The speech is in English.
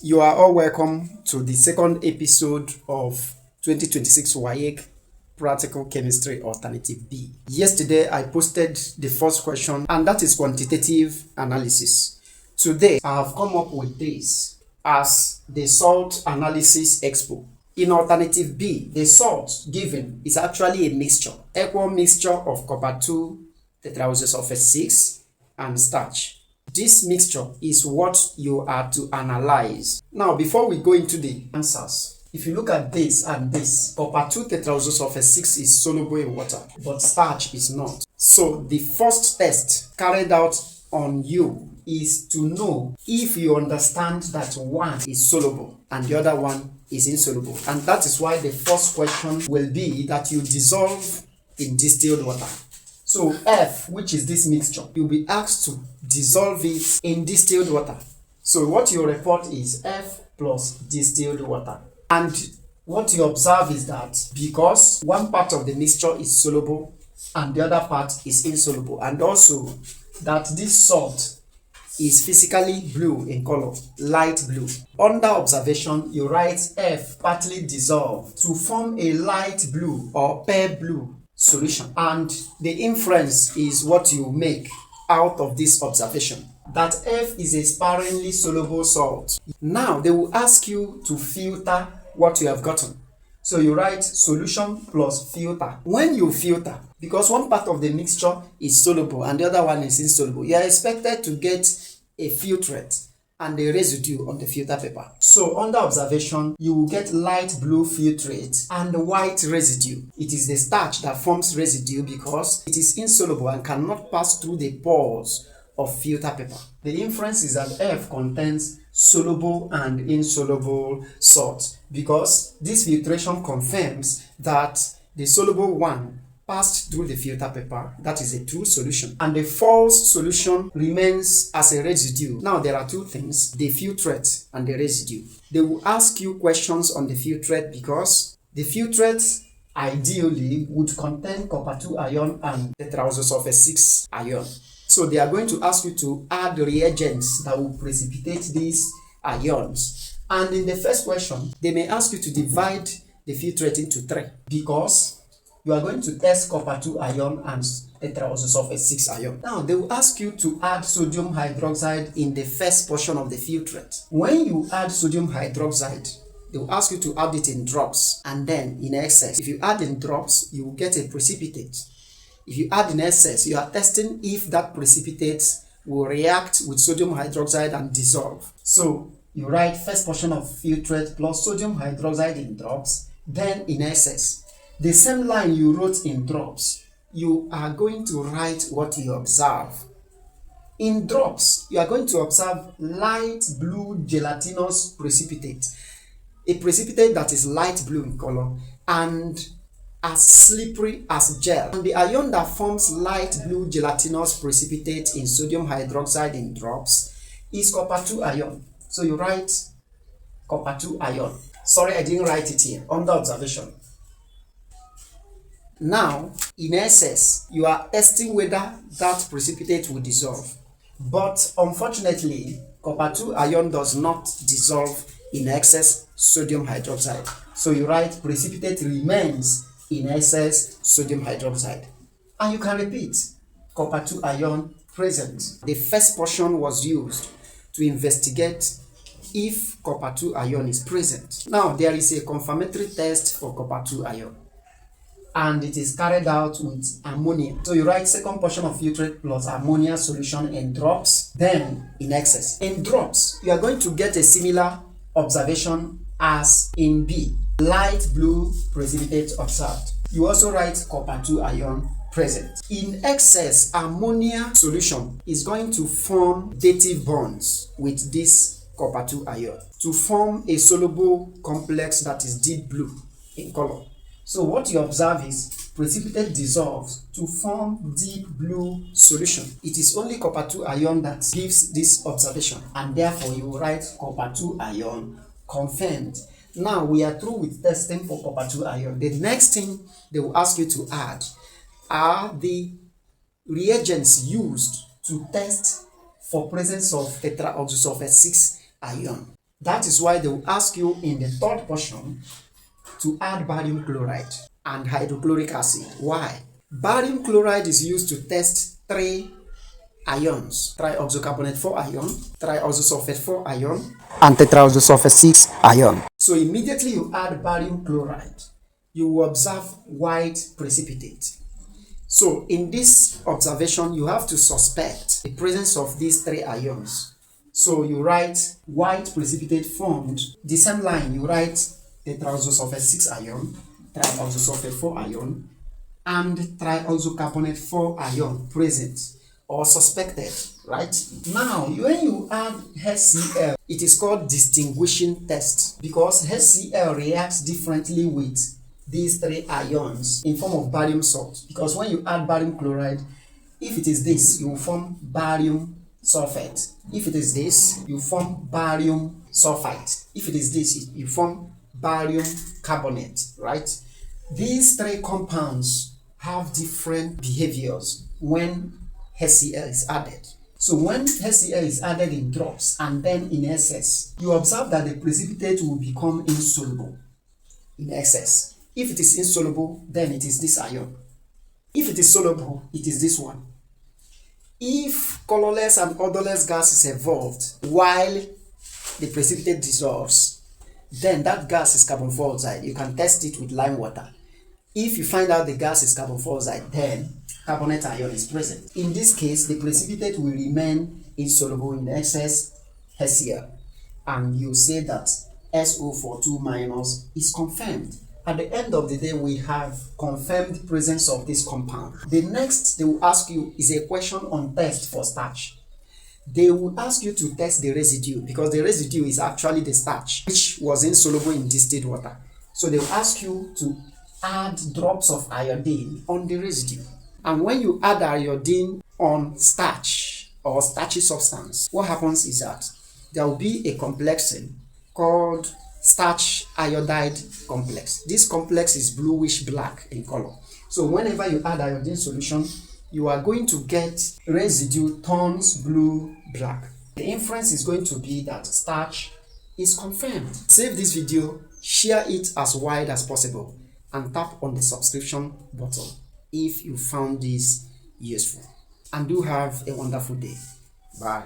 You are all welcome to the second episode of 2026 Waec Practical Chemistry Alternative B. Yesterday, I posted the first question, and that is quantitative analysis. Today, I have come up with this as the salt analysis expo. In alternative B, the salt given is actually a mixture, equal mixture of copper 2 tetraoxosulfate 6 and starch. This mixture is what you are to analyze. Now, before we go into the answers, if you look at this and this, copper 2 tetraoxosulfate 6 is soluble in water, but starch is not. So the first test carried out on you is to know if you understand that one is soluble and the other one is insoluble. And that is why the first question will be that you dissolve in distilled water. So F, which is this mixture, you'll be asked to dissolve it in distilled water. So what you report is F plus distilled water. And what you observe is that because one part of the mixture is soluble and the other part is insoluble, and also that this salt is physically blue in color, light blue. Under observation, you write F partly dissolved to form a light blue or pale blue solution, and the inference is what you make out of this observation, that F is a sparingly soluble salt. Now they will ask you to filter what you have gotten, so you write solution plus filter. When you filter, because one part of the mixture is soluble and the other one is insoluble, you are expected to get a filtrate and a residue on the filter paper. So under observation, you will get light blue filtrate and white residue. It is the starch that forms residue because it is insoluble and cannot pass through the pores of filter paper. The inference is that F contains soluble and insoluble salt because this filtration confirms that the soluble one passed through the filter paper. That is a true solution, and the false solution remains as a residue. Now there are two things, the filtrate and the residue. They will ask you questions on the filtrate because the filtrate ideally would contain copper 2 ion and tetraoxosulfate 6 ion. So they are going to ask you to add reagents that will precipitate these ions. And in the first question, they may ask you to divide the filtrate into 3 because you are going to test copper 2 ion and tetraoxosulfate 6 ion. Now, they will ask you to add sodium hydroxide in the first portion of the filtrate. When you add sodium hydroxide, they will ask you to add it in drops and then in excess. If you add in drops, you will get a precipitate. If you add in excess, you are testing if that precipitate will react with sodium hydroxide and dissolve. So, you write first portion of filtrate plus sodium hydroxide in drops, then in excess. The same line you wrote in drops, you are going to write what you observe. In drops, you are going to observe light blue gelatinous precipitate, a precipitate that is light blue in color and as slippery as gel. And the ion that forms light blue gelatinous precipitate in sodium hydroxide in drops is copper 2 ion. So you write copper 2 ion. Sorry, I didn't write it here, under observation. Now, in excess, you are testing whether that precipitate will dissolve. But unfortunately, copper 2 ion does not dissolve in excess sodium hydroxide. So you write precipitate remains in excess sodium hydroxide. And you can repeat, copper 2 ion present. The first portion was used to investigate if copper 2 ion is present. Now, there is a confirmatory test for copper 2 ion, and it is carried out with ammonia. So you write second portion of filtrate plus ammonia solution in drops, then in excess. In drops, you are going to get a similar observation as in B, light blue precipitate observed. You also write copper 2 ion present. In excess, ammonia solution is going to form dative bonds with this copper 2 ion to form a soluble complex that is deep blue in color. So what you observe is precipitate dissolves to form deep blue solution. It is only copper 2 ion that gives this observation, and therefore you write copper 2 ion confirmed. Now we are through with testing for copper 2 ion. The next thing they will ask you to add are the reagents used to test for presence of tetraoxosulfate 6 ion. That is why they will ask you in the third portion to add barium chloride and hydrochloric acid. Why? Barium chloride is used to test three ions: trioxocarbonate 4 ion, trioxosulfate 4 ion, and tetraoxosulfate 6 ion. So immediately you add barium chloride, you will observe white precipitate. So in this observation, you have to suspect the presence of these three ions. So you write white precipitate formed. The same line, you write tetraoxosulfate 6 ion, trioxosulfate 4 ion, and trioxocarbonate 4 ion present or suspected, right? Now, when you add HCl, it is called distinguishing test because HCl reacts differently with these three ions in form of barium salt. Because when you add barium chloride, if it is this, you will form barium sulfate. If it is this, you form barium sulfite. If it is this, you form barium carbonate, right? These three compounds have different behaviors when HCl is added. So when HCl is added in drops and then in excess, you observe that the precipitate will become insoluble in excess. If it is insoluble, then it is this ion. If it is soluble, it is this one. If colorless and odorless gas is evolved while the precipitate dissolves, then that gas is carbon dioxide. You can test it with lime water. If you find out the gas is carbon dioxide, then carbonate ion is present. In this case, the precipitate will remain insoluble in excess HCl, and you say that SO42 minus is confirmed. At the end of the day, we have confirmed presence of this compound. The next they will ask you is a question on test for starch. They will ask you to test the residue because the residue is actually the starch which was insoluble in distilled water. So they will ask you to add drops of iodine on the residue. And when you add iodine on starch or starchy substance, what happens is that there will be a complexing called starch iodide complex. This complex is bluish black in color. So whenever you add iodine solution, you are going to get residue turns blue black. The inference is going to be that starch is confirmed. Save this video, share it as wide as possible, and tap on the subscription button if you found this useful. And do have a wonderful day. Bye.